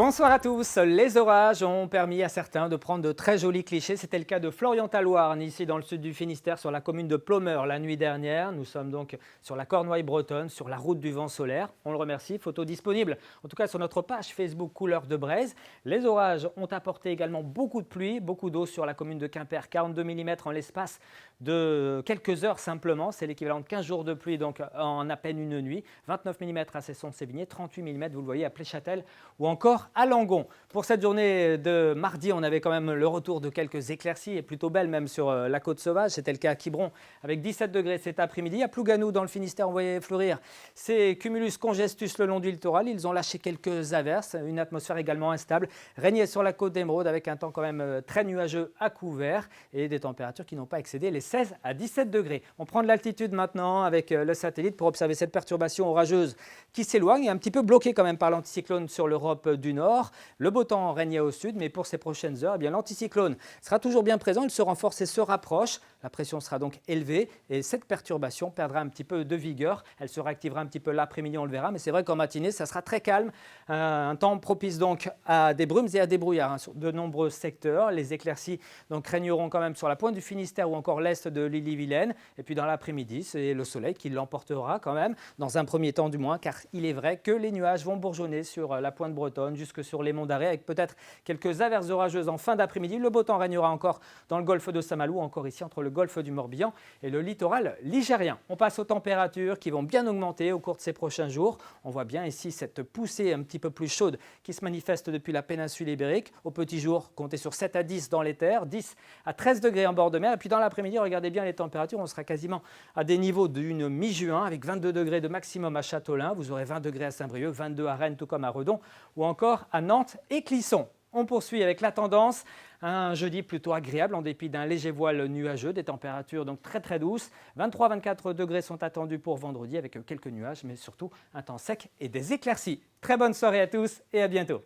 Bonsoir à tous. Les orages ont permis à certains de prendre de très jolis clichés. C'était le cas de Florian Talouarn, ici dans le sud du Finistère, sur la commune de Plomeur la nuit dernière. Nous sommes donc sur la Cornouaille bretonne, sur la route du vent solaire. On le remercie, photo disponible, en tout cas sur notre page Facebook Couleurs de Braise. Les orages ont apporté également beaucoup de pluie, beaucoup d'eau sur la commune de Quimper, 42 mm en l'espace de quelques heures simplement. C'est l'équivalent de 15 jours de pluie donc en à peine une nuit. 29 mm à Cesson-Sévigné, 38 mm, vous le voyez, à Pléchâtel ou encore à Langon. Pour cette journée de mardi, on avait quand même le retour de quelques éclaircies et plutôt belles même sur la côte sauvage. C'était le cas à Quiberon avec 17 degrés cet après-midi. À Plougasnou, dans le Finistère, on voyait fleurir ces cumulus congestus le long du littoral. Ils ont lâché quelques averses, une atmosphère également instable. Régnait sur la côte d'Émeraude avec un temps quand même très nuageux à couvert et des températures qui n'ont pas excédé les 16 à 17 degrés. On prend de l'altitude maintenant avec le satellite pour observer cette perturbation orageuse qui s'éloigne et un petit peu bloquée quand même par l'anticyclone sur l'Europe du Nord. Le beau temps régnait au sud, mais pour ces prochaines heures, eh bien, l'anticyclone sera toujours bien présent. Il se renforce et se rapproche. La pression sera donc élevée et cette perturbation perdra un petit peu de vigueur. Elle se réactivera un petit peu l'après-midi, on le verra, mais c'est vrai qu'en matinée, ça sera très calme. Un temps propice donc à des brumes et à des brouillards sur de nombreux secteurs. Les éclaircies donc régneront quand même sur la pointe du Finistère ou encore l'est de l'Ille-et-Vilaine. Et puis dans l'après-midi, c'est le soleil qui l'emportera quand même, dans un premier temps du moins, car il est vrai que les nuages vont bourgeonner sur la pointe bretonne jusque sur les monts d'Arrée, avec peut-être quelques averses orageuses en fin d'après-midi. Le beau temps régnera encore dans le golfe de Saint-Malo, encore ici entre le golfe du Morbihan et le littoral ligérien. On passe aux températures qui vont bien augmenter au cours de ces prochains jours. On voit bien ici cette poussée un petit peu plus chaude qui se manifeste depuis la péninsule ibérique. Au petit jour, comptez sur 7 à 10 dans les terres, 10 à 13 degrés en bord de mer. Et puis dans l'après-midi, regardez bien les températures, on sera quasiment à des niveaux d'une mi-juin avec 22 degrés de maximum à Châteaulin. Vous aurez 20 degrés à Saint-Brieuc, 22 à Rennes tout comme à Redon ou encore à Nantes et Clisson. On poursuit avec la tendance, un jeudi plutôt agréable en dépit d'un léger voile nuageux, des températures donc très douces. 23-24 degrés sont attendus pour vendredi avec quelques nuages mais surtout un temps sec et des éclaircies. Très bonne soirée à tous et à bientôt.